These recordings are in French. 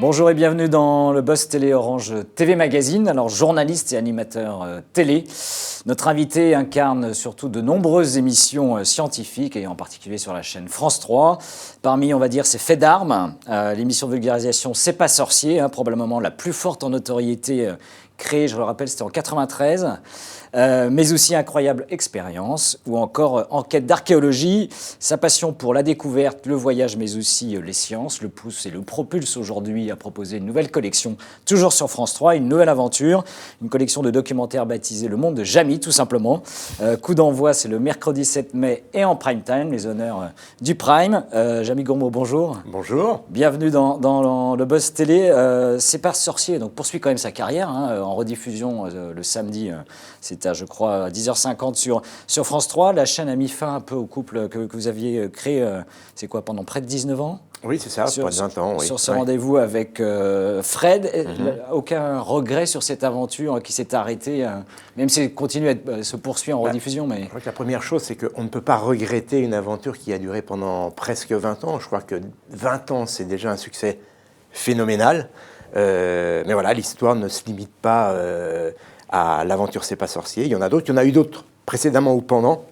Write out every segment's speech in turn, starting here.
Bonjour et bienvenue dans le Buzz Télé Orange TV Magazine. Alors, journaliste et animateur télé, notre invité incarne surtout de nombreuses émissions scientifiques et en particulier sur la chaîne France 3. Parmi, on va dire, ses faits d'armes, l'émission de vulgarisation C'est pas sorcier, probablement la plus forte en notoriété créée, je le rappelle, c'était en 93. Mais aussi Incroyable Expérience ou encore Enquête d'archéologie. Sa passion pour la découverte, le voyage, mais aussi les sciences le pousse et le propulse aujourd'hui à proposer une nouvelle collection, toujours sur France 3, une nouvelle aventure, une collection de documentaires baptisée Le Monde de Jamy, tout simplement. Coup d'envoi, c'est le mercredi 7 mai et en prime time, les honneurs du prime. Jamy Gourmaud, bonjour. Bonjour. Bienvenue dans le Buzz Télé. C'est pas sorcier, donc poursuit quand même sa carrière en rediffusion le samedi. C'était, je crois, à 10h50 sur France 3. La chaîne a mis fin un peu au couple que vous aviez créé, c'est quoi, pendant près de 19 ans? Oui, c'est ça, près de 20 ans. Oui. Sur ce rendez-vous avec Fred. Aucun regret sur cette aventure qui s'est arrêtée, même si elle continue à se poursuivre en rediffusion. Mais... Je crois que la première chose, c'est qu'on ne peut pas regretter une aventure qui a duré pendant presque 20 ans. Je crois que 20 ans, c'est déjà un succès phénoménal. Mais voilà, l'histoire ne se limite pas à l'aventure C'est pas sorcier. Il y en a d'autres. Il y en a eu d'autres précédemment ou pendant.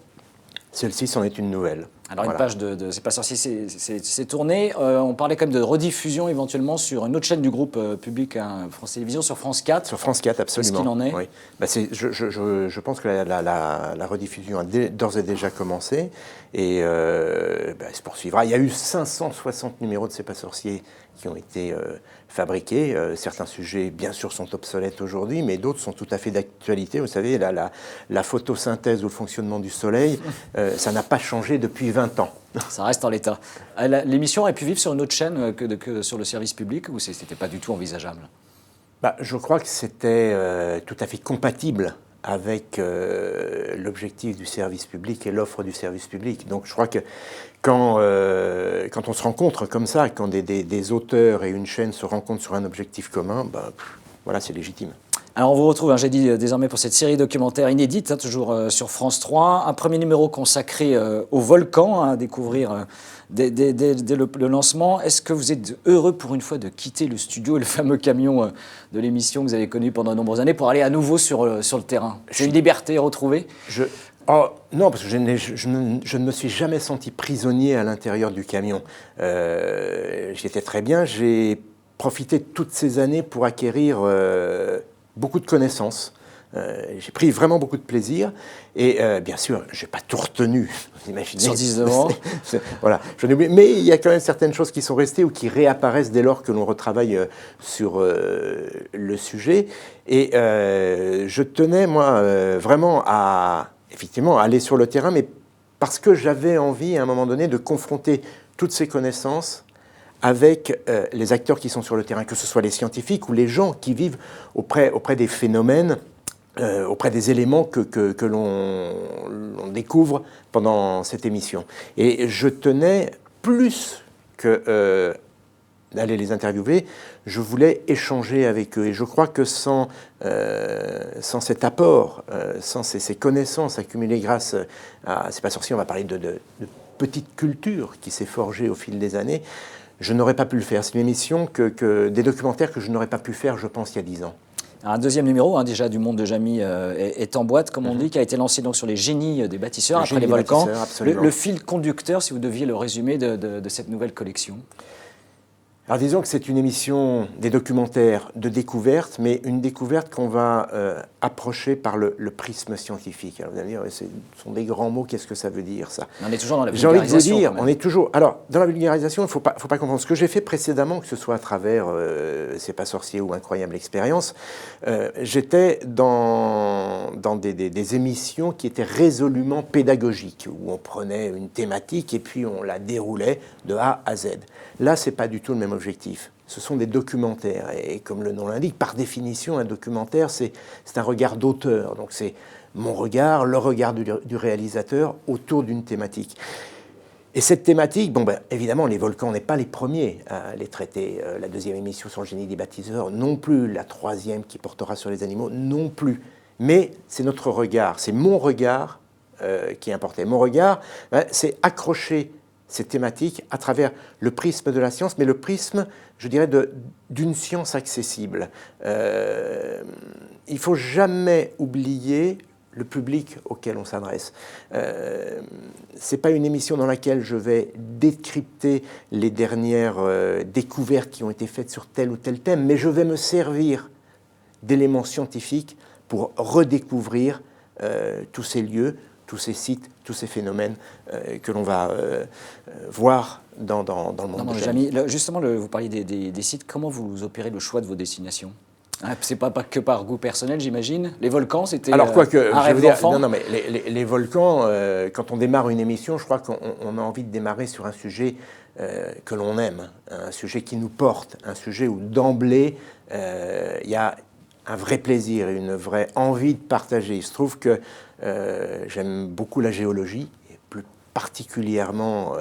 Celle-ci, c'en est une nouvelle. Alors, une page de C'est pas sorcier c'est tourné. On parlait quand même de rediffusion éventuellement sur une autre chaîne du groupe public, France Télévisions, sur France 4. Sur France 4, absolument. Qu'est-ce qu'il en est? Oui. Je pense que la rediffusion a d'ores et déjà commencé et elle se poursuivra. Il y a eu 560 numéros de C'est pas sorcier qui ont été fabriqués. Certains sujets, bien sûr, sont obsolètes aujourd'hui, mais d'autres sont tout à fait d'actualité. Vous savez, la photosynthèse ou le fonctionnement du soleil, ça n'a pas changé depuis 20 ans. Ça reste en l'état. L'émission aurait pu vivre sur une autre chaîne que sur le service public, ou c'était pas du tout envisageable? Je crois que c'était tout à fait compatible avec l'objectif du service public et l'offre du service public. Donc je crois que quand on se rencontre comme ça, quand des auteurs et une chaîne se rencontrent sur un objectif commun, voilà, c'est légitime. Alors on vous retrouve, j'ai dit désormais pour cette série documentaire inédite, toujours sur France 3. Un premier numéro consacré au volcan, à découvrir dès le lancement. Est-ce que vous êtes heureux pour une fois de quitter le studio et le fameux camion de l'émission que vous avez connu pendant de nombreuses années pour aller à nouveau sur le terrain? C'est une liberté retrouvée? Non, parce que je ne me suis jamais senti prisonnier à l'intérieur du camion. J'y étais très bien. J'ai profité de toutes ces années pour acquérir beaucoup de connaissances. J'ai pris vraiment beaucoup de plaisir. Et bien sûr, je n'ai pas tout retenu. Vous imaginez, sur 19 ans. Voilà, j'en ai oublié. Mais il y a quand même certaines choses qui sont restées ou qui réapparaissent dès lors que l'on retravaille sur le sujet. Et je tenais, moi, vraiment à effectivement aller sur le terrain, mais parce que j'avais envie, à un moment donné, de confronter toutes ces connaissances avec les acteurs qui sont sur le terrain, que ce soit les scientifiques ou les gens qui vivent auprès des phénomènes, auprès des éléments que l'on découvre pendant cette émission. Et je tenais, plus que d'aller les interviewer, je voulais échanger avec eux. Et je crois que sans cet apport, sans ces connaissances accumulées grâce à C'est pas sorcier, on va parler de petite culture qui s'est forgée au fil des années, je n'aurais pas pu le faire. C'est une émission des documentaires que je n'aurais pas pu faire, je pense, il y a 10 ans. Un deuxième numéro, déjà, du Monde de Jamy est en boîte, comme on dit, qui a été lancé donc sur les génies des bâtisseurs, après les volcans. Le fil conducteur, si vous deviez le résumer, de cette nouvelle collection? Alors disons que c'est une émission des documentaires de découverte, mais une découverte qu'on va approcher par le prisme scientifique. Alors vous allez dire, ce sont des grands mots, qu'est-ce que ça veut dire ça? On est toujours dans la J'ai vulgarisation. envie de vous dire, on est toujours... Alors, dans la vulgarisation, il ne faut pas comprendre. Ce que j'ai fait précédemment, que ce soit à travers C'est pas sorcier ou Incroyable Expérience, j'étais dans des émissions qui étaient résolument pédagogiques, où on prenait une thématique et puis on la déroulait de A à Z. Là, ce n'est pas du tout le même objectif. Ce sont des documentaires. Et comme le nom l'indique, par définition, un documentaire, c'est un regard d'auteur. Donc c'est mon regard, le regard du réalisateur autour d'une thématique. Et cette thématique, évidemment, les volcans, on n'est pas les premiers à les traiter. La deuxième émission sur le génie des bâtisseurs, non plus. La troisième qui portera sur les animaux, non plus. Mais c'est notre regard, c'est mon regard qui est important. Mon regard, c'est accrocher ces thématiques à travers le prisme de la science, mais le prisme, je dirais, d'une science accessible. Il ne faut jamais oublier le public auquel on s'adresse. Ce n'est pas une émission dans laquelle je vais décrypter les dernières découvertes qui ont été faites sur tel ou tel thème, mais je vais me servir d'éléments scientifiques pour redécouvrir tous ces lieux, tous ces sites, tous ces phénomènes que l'on va voir dans le monde de Jamie. Justement, vous parliez des sites. Comment vous opérez le choix de vos destinations ? C'est pas que par goût personnel, j'imagine. Les volcans, c'était un rêve d'enfant. Non, mais les volcans, quand on démarre une émission, je crois qu'on a envie de démarrer sur un sujet que l'on aime, un sujet qui nous porte, un sujet où d'emblée, il y a un vrai plaisir et une vraie envie de partager. Il se trouve que j'aime beaucoup la géologie, et plus particulièrement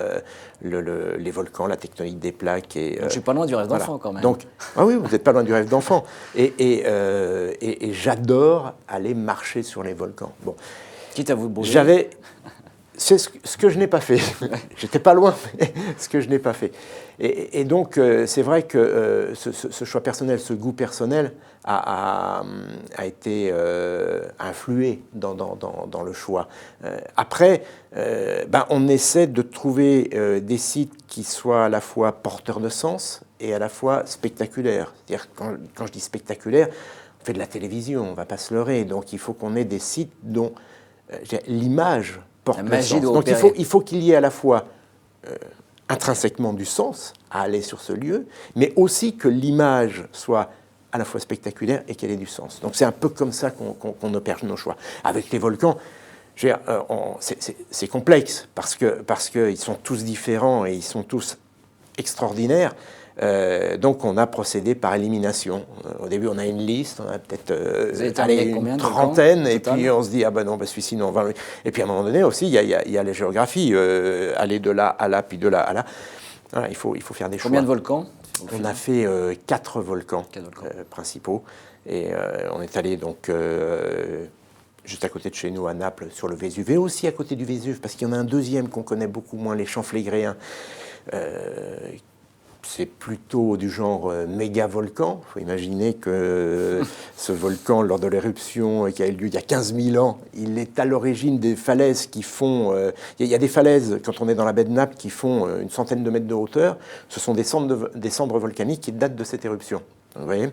les volcans, la tectonique des plaques. Je suis pas loin du rêve d'enfant quand même. Donc, oui, vous n'êtes pas loin du rêve d'enfant. Et j'adore aller marcher sur les volcans. Bon. Quitte à vous brûler. C'est ce que je n'ai pas fait. J'étais pas loin, mais ce que je n'ai pas fait. Et donc, c'est vrai que ce choix personnel, ce goût personnel a été influé dans le choix. Après, on essaie de trouver des sites qui soient à la fois porteurs de sens et à la fois spectaculaires. C'est-à-dire, quand je dis spectaculaire, on fait de la télévision, on ne va pas se leurrer. Donc, il faut qu'on ait des sites dont l'image porte le sens. Donc il faut qu'il y ait à la fois intrinsèquement du sens à aller sur ce lieu, mais aussi que l'image soit à la fois spectaculaire et qu'elle ait du sens. Donc c'est un peu comme ça qu'on opère nos choix. Avec les volcans, c'est complexe parce qu'ils sont tous différents et ils sont tous extraordinaires. Donc on a procédé par élimination. Au début on a une liste, on a peut-être une trentaine, et puis on se dit celui-ci non. Et puis à un moment donné aussi il y a la géographie, aller de là à là, puis de là à là. Voilà, il faut faire des choix. Combien de volcans ? On a fait 4 volcans, principaux, et on est allé donc juste à côté de chez nous à Naples sur le Vésuve, et aussi à côté du Vésuve parce qu'il y en a un deuxième qu'on connaît beaucoup moins, les Champs Flégréens. C'est plutôt du genre méga-volcan. Il faut imaginer que ce volcan, lors de l'éruption qui a eu lieu il y a 15 000 ans, il est à l'origine des falaises qui font... il y a des falaises, quand on est dans la baie de Naples, qui font une centaine de mètres de hauteur. Ce sont des cendres volcaniques qui datent de cette éruption. Vous voyez ?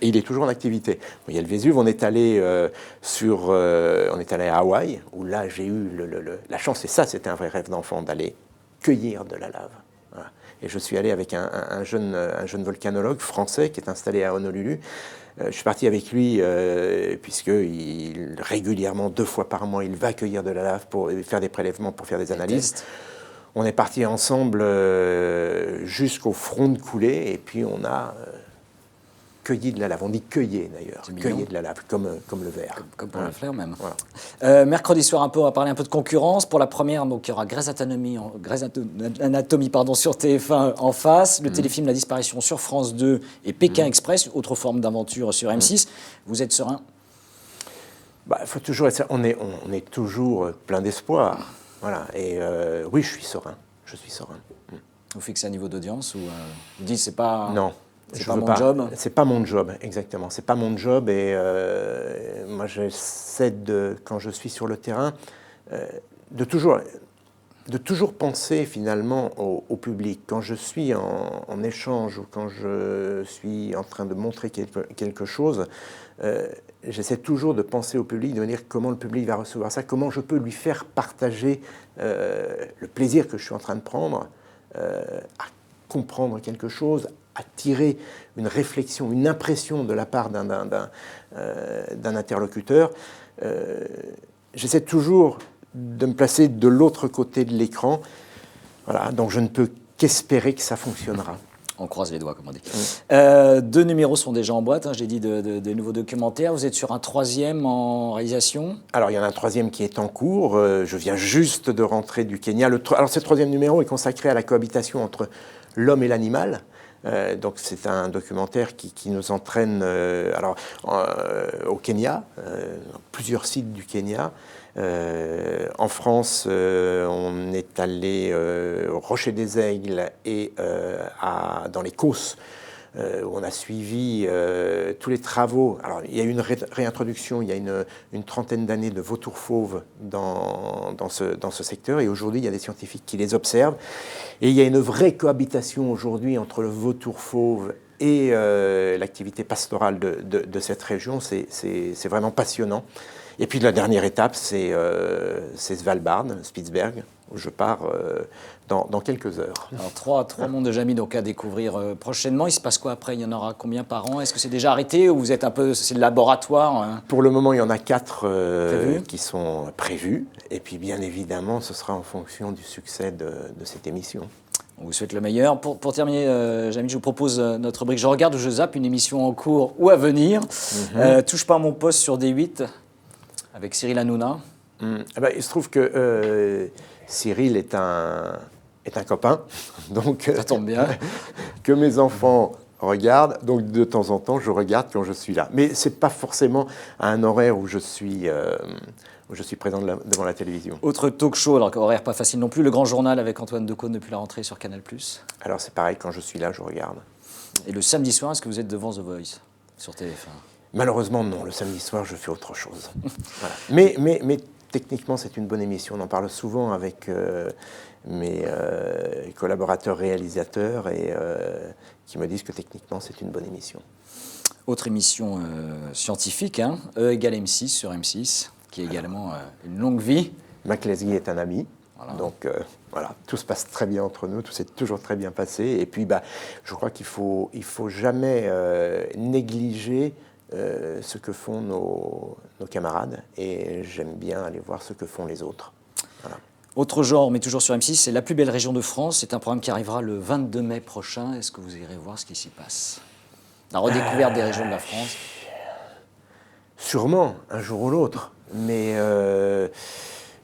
Et il est toujours en activité. Il y a le Vésuve, on est allé à Hawaï, où là j'ai eu la chance, et ça c'était un vrai rêve d'enfant, d'aller cueillir de la lave. Voilà. Et je suis allé avec un jeune volcanologue français qui est installé à Honolulu. Je suis parti avec lui puisque régulièrement, 2 fois par mois, il va cueillir de la lave pour faire des prélèvements, pour faire des analyses. On est parti ensemble jusqu'au front de coulée et puis on a cueilli de la lave. On dit cueillir d'ailleurs, cueillir de la lave, comme le verre. Comme pour le fleur même. Voilà. Mercredi soir, on va parler un peu de concurrence. Pour la première, donc, il y aura Grey's Anatomy sur TF1 en face, le téléfilm La Disparition sur France 2 et Pékin Express, autre forme d'aventure sur M6. Vous êtes serein ? Faut toujours être serein. On est toujours plein d'espoir. Voilà. Et oui, je suis serein. Vous fixez un niveau d'audience ou vous dites c'est pas... Non. C'est pas mon job. C'est pas mon job, exactement. C'est pas mon job et moi j'essaie quand je suis sur le terrain, de toujours penser finalement au public. Quand je suis en échange ou quand je suis en train de montrer quelque chose, j'essaie toujours de penser au public, de me dire comment le public va recevoir ça, comment je peux lui faire partager le plaisir que je suis en train de prendre à comprendre quelque chose, à tirer une réflexion, une impression de la part d'un interlocuteur. J'essaie toujours de me placer de l'autre côté de l'écran. Voilà, donc je ne peux qu'espérer que ça fonctionnera. On croise les doigts, comme on dit. 2 numéros sont déjà en boîte, j'ai dit de nouveaux documentaires. Vous êtes sur un 3e en réalisation ? Alors, il y en a un 3e qui est en cours. Je viens juste de rentrer du Kenya. Alors, ce 3e numéro est consacré à la cohabitation entre l'homme et l'animal. Donc c'est un documentaire qui nous entraîne au Kenya, plusieurs sites du Kenya, En France, on est allé au Rocher des Aigles et dans les Causses, où on a suivi tous les travaux. Alors, il y a eu une réintroduction, il y a une trentaine d'années de vautours fauves dans ce secteur, et aujourd'hui, il y a des scientifiques qui les observent. Et il y a une vraie cohabitation aujourd'hui entre le vautour fauve et l'activité pastorale de cette région. C'est vraiment passionnant. Et puis la dernière étape, c'est Svalbard, Spitsberg, où je pars dans quelques heures. Alors trois mondes de Jamie donc à découvrir prochainement. Il se passe quoi après? Il y en aura combien par an? Est-ce que c'est déjà arrêté ou vous êtes un peu, c'est le laboratoire hein? Pour le moment, il y en a 4 qui sont prévus. Et puis bien évidemment, ce sera en fonction du succès de cette émission. On vous souhaite le meilleur. Pour terminer, Jamie, je vous propose notre rubrique Je regarde ou je zappe, une émission en cours ou à venir. Touche pas à mon poste sur D8 avec Cyril Hanouna. Il se trouve que Cyril est un copain, donc Ça tombe bien. que mes enfants regardent, donc de temps en temps je regarde quand je suis là. Mais c'est pas forcément à un horaire où je suis présent devant la télévision. Autre talk show, alors horaire pas facile non plus, Le Grand Journal avec Antoine Decaune depuis la rentrée sur Canal+. Alors c'est pareil, quand je suis là, je regarde. Et le samedi soir, est-ce que vous êtes devant The Voice sur TF1? Malheureusement non, le samedi soir je fais autre chose. Voilà. Mais techniquement c'est une bonne émission, on en parle souvent avec mes collaborateurs réalisateurs et qui me disent que techniquement c'est une bonne émission. Autre émission scientifique, hein, E égale M6 sur M6, qui est également une longue vie. Mac Lesguy est un ami, voilà. Donc voilà, tout se passe très bien entre nous, tout s'est toujours très bien passé. Et puis je crois qu'il faut jamais négliger ce que font nos camarades, et j'aime bien aller voir ce que font les autres. Voilà. Autre genre, mais toujours sur M6, c'est La plus belle région de France. C'est un programme qui arrivera le 22 mai prochain. Est-ce que vous irez voir ce qui s'y passe? La redécouverte des régions de la France. Sûrement, un jour ou l'autre. Mais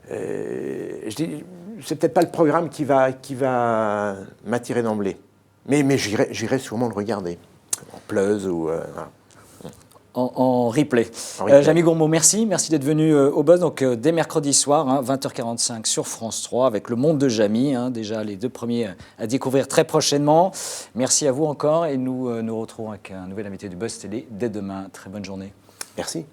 je dis, c'est peut-être pas le programme qui va m'attirer d'emblée. Mais j'irai sûrement le regarder. En Pleuze ou... voilà. En replay. Jamie Gourmaud, merci d'être venu au Buzz. Donc, dès mercredi soir, hein, 20h45 sur France 3, avec Le Monde de Jamie, hein, déjà les 2 premiers à découvrir très prochainement. Merci à vous encore, et nous nous retrouvons avec un nouvel invité du Buzz Télé dès demain. Très bonne journée. Merci.